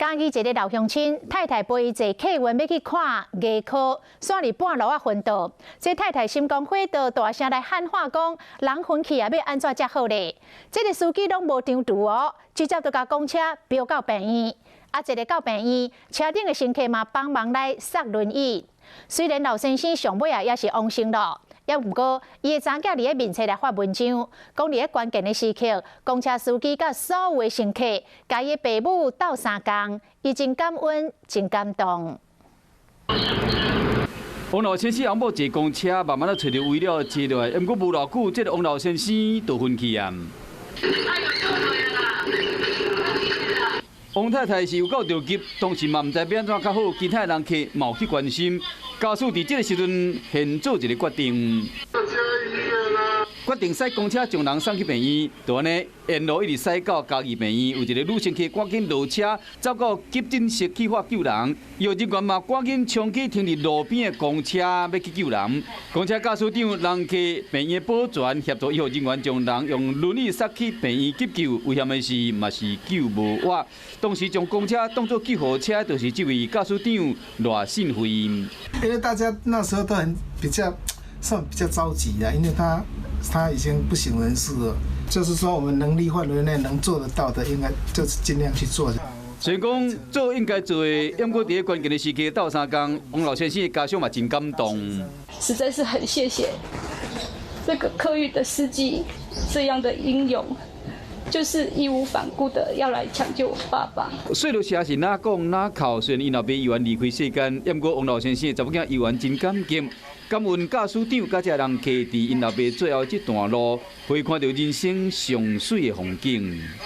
嘉义一个老乡亲，太太陪伊坐客运要去看艺考，煞伫半路啊昏倒。这太太心肝火烧，大声来喊话讲：人昏去啊，要安怎才好咧？这个司机拢无张图哦，直接就甲公车飙到病院。啊，一个到病院，车顶的乘客嘛帮忙来塞轮椅。虽然老先生上尾啊也是往生了。 也毋过，伊的查囝伫咧面册来发文章，讲伫咧关键的时刻，公车司机甲所有的乘客，甲伊的父母斗相共，伊真感恩，真感动。王老先生后某坐公车，慢慢啊找到位了，坐落来，毋过无偌久，这个王老先生就昏去啊。王太太是有够着急，当时嘛毋知要安怎较好，其他人客嘛有去关心。 家属伫这个时阵，先做一个决定，决定驶公车将人送去病院。就安尼，沿路一直驶到嘉义病院，有一个女乘客赶紧落车，走到急诊室去发救人。医护人员嘛赶紧冲去停伫路边的公车要去救人。公车驾驶长人去病院保全，协助医护人员将人用轮椅塞去病院急救。危险的是，嘛是救无活。当时将公车当作救护车，就是这位驾驶长赖信辉。 因为大家那时候都算比较着急的，因为他已经不省人事了。就是说，我们能力范围内能做得到的，应该就是尽量去做。虽然讲做应该做的，不过在关键的时刻斗相共，王老先生的家属嘛真感动。实在是很谢谢这个客运的司机这样的英勇。 就是义无反顾的要来抢救我爸爸。细路车是哪讲哪哭，虽然伊若被医院离开世间，不过王老先生的查某囝医院真感激，感恩驾驶长甲这人客伫因老爸最后这段路，可以看到人生上水的风景。